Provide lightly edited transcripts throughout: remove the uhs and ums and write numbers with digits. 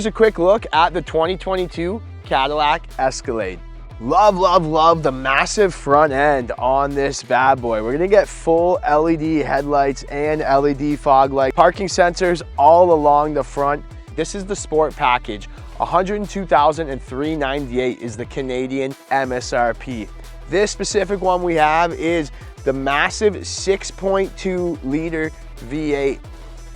here's a quick look at the 2022 Cadillac Escalade. Love, love, love the massive front end on this bad boy. We're gonna get full LED headlights and LED fog light. Parking sensors all along the front. This is the sport package. $102,398 is the Canadian MSRP. This specific one we have is the massive 6.2 liter V8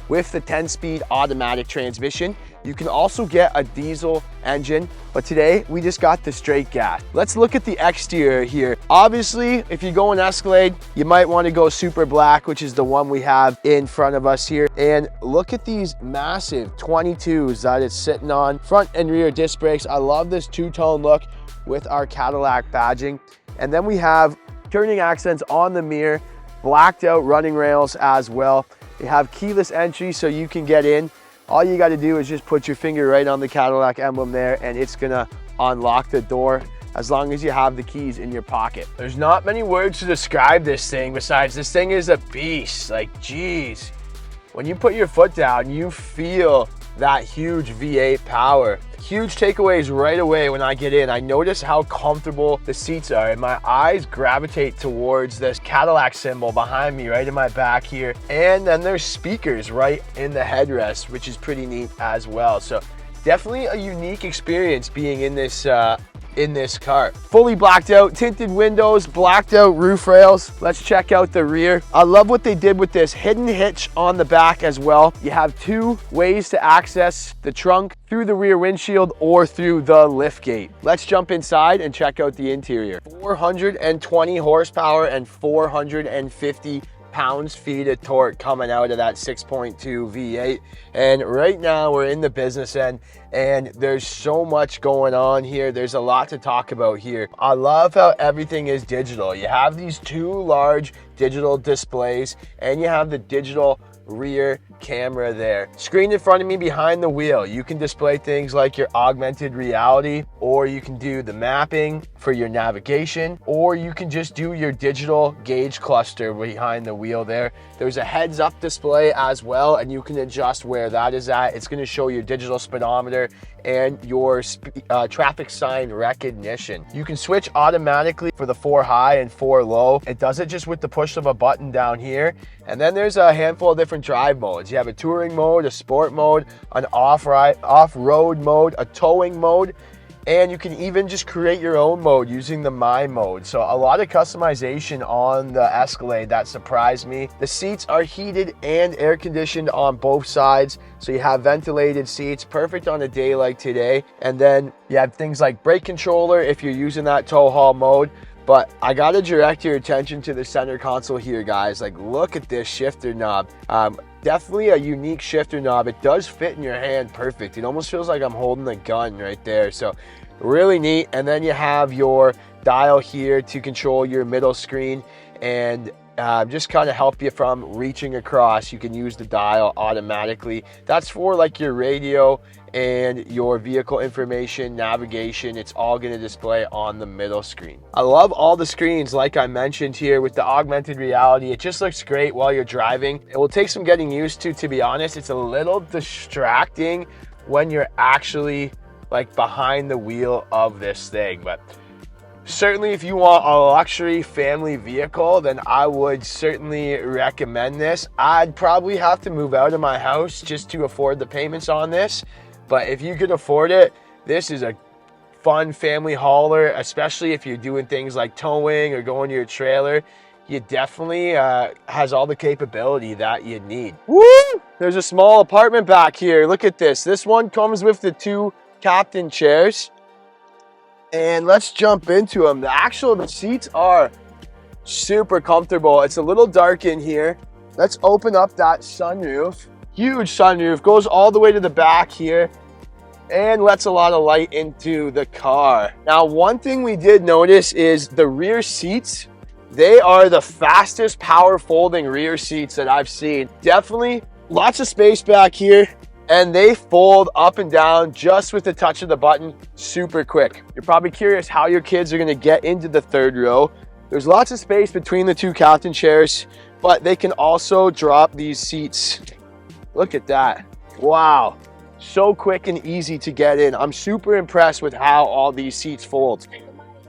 with the 10-speed automatic transmission. You can also get a diesel engine, but today we just got the straight gas. Let's look at the exterior here. Obviously, if you go in Escalade, you might want to go super black, which is the one we have in front of us here. And look at these massive 22s that it's sitting on. Front and rear disc brakes. I love this two-tone look with our Cadillac badging. And then we have turning accents on the mirror, blacked out running rails as well. You have keyless entry so you can get in. All you got to do is just put your finger right on the Cadillac emblem there and it's gonna unlock the door as long as you have the keys in your pocket. There's not many words to describe this thing besides this thing is a beast. Like, geez, when you put your foot down, you feel that huge V8 power. Huge takeaways right away when I get in. I notice how comfortable the seats are and my eyes gravitate towards this Cadillac symbol behind me right in my back here. And then there's speakers right in the headrest, which is pretty neat as well. So definitely a unique experience being in this car. Fully blacked out, tinted windows, blacked out roof rails. Let's check out the rear. I love what they did with this hidden hitch on the back as well. You have two ways to access the trunk, through the rear windshield or through the lift gate. Let's jump inside and check out the interior. 420 horsepower and 450 pounds-feet of torque coming out of that 6.2 V8. And right now we're in the business end and there's so much going on here. There's a lot to talk about here. I love how everything is digital. You have these two large digital displays and you have the digital rear camera there. Screen in front of me behind the wheel. You can display things like your augmented reality, or you can do the mapping for your navigation, or you can just do your digital gauge cluster behind the wheel there. There's a heads up display as well, and you can adjust where that is at. It's going to show your digital speedometer and your traffic sign recognition. You can switch automatically for the 4 high and 4 low. It does it just with the push of a button down here. And then there's a handful of different drive modes. You have a touring mode, a sport mode, an off-road mode, a towing mode, and you can even just create your own mode using the My mode. So a lot of customization on the Escalade that surprised me. The seats are heated and air conditioned on both sides. So you have ventilated seats, perfect on a day like today. And then you have things like brake controller if you're using that tow haul mode. But I gotta direct your attention to the center console here, guys. Like, look at this shifter knob. Definitely a unique shifter knob. It does fit in your hand perfect. It almost feels like I'm holding a gun right there. So really neat. And then you have your dial here to control your middle screen and just kind of help you from reaching across. You can use the dial automatically. That's for like your radio and your vehicle information, navigation. It's all going to display on the middle screen. I love all the screens like I mentioned here with the augmented reality. It just looks great while you're driving. It will take some getting used to be honest. It's a little distracting when you're actually like behind the wheel of this thing, but certainly if you want a luxury family vehicle, then I would certainly recommend this. I'd probably have to move out of my house just to afford the payments on this. But if you could afford it, this is a fun family hauler, especially if you're doing things like towing or going to your trailer. You definitely has all the capability that you need. Woo! There's a small apartment back here. Look at this. This one comes with the 2 captain chairs. And let's jump into them. The seats are super comfortable. It's a little dark in here. Let's open up that sunroof. Huge sunroof, goes all the way to the back here and lets a lot of light into the car. Now, one thing we did notice is the rear seats. They are the fastest power folding rear seats that I've seen. Definitely lots of space back here, and they fold up and down just with the touch of the button super quick. You're probably curious how your kids are going to get into the 3rd row. There's lots of space between the 2 captain chairs, but they can also drop these seats. Look at that. Wow. So quick and easy to get in. I'm super impressed with how all these seats fold.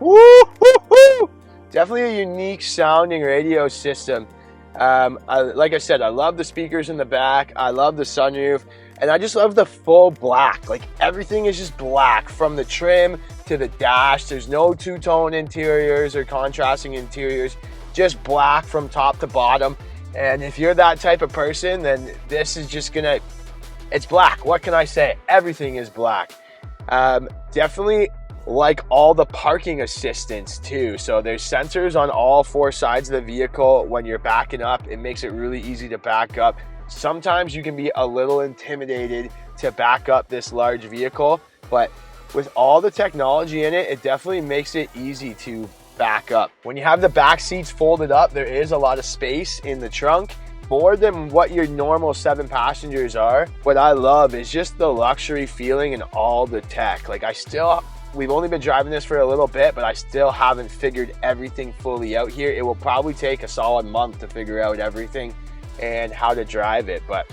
Woo-hoo-hoo! Definitely a unique sounding radio system. Like I said, I love the speakers in the back. I love the sunroof. And I just love the full black. Like everything is just black from the trim to the dash. There's no two-tone interiors or contrasting interiors. Just black from top to bottom. And if you're that type of person, then this is just gonna, it's black. What can I say? Everything is black. Definitely like all the parking assistance too. So there's sensors on all four sides of the vehicle. When you're backing up, it makes it really easy to back up. Sometimes you can be a little intimidated to back up this large vehicle, but with all the technology in it, it definitely makes it easy to back up. When you have the back seats folded up, there is a lot of space in the trunk, more than what your normal 7 passengers are. What I love is just the luxury feeling and all the tech. Like we've only been driving this for a little bit, but I still haven't figured everything fully out here. It will probably take a solid month to figure out everything and how to drive it. But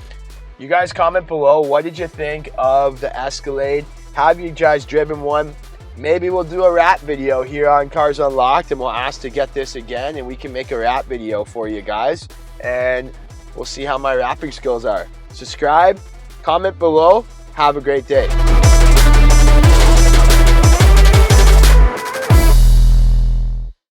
you guys comment below, what did you think of the Escalade? Have you guys driven one? Maybe we'll do a wrap video here on Cars Unlocked, and we'll ask to get this again, and we can make a wrap video for you guys, and we'll see how my wrapping skills are. Subscribe, comment below. Have a great day.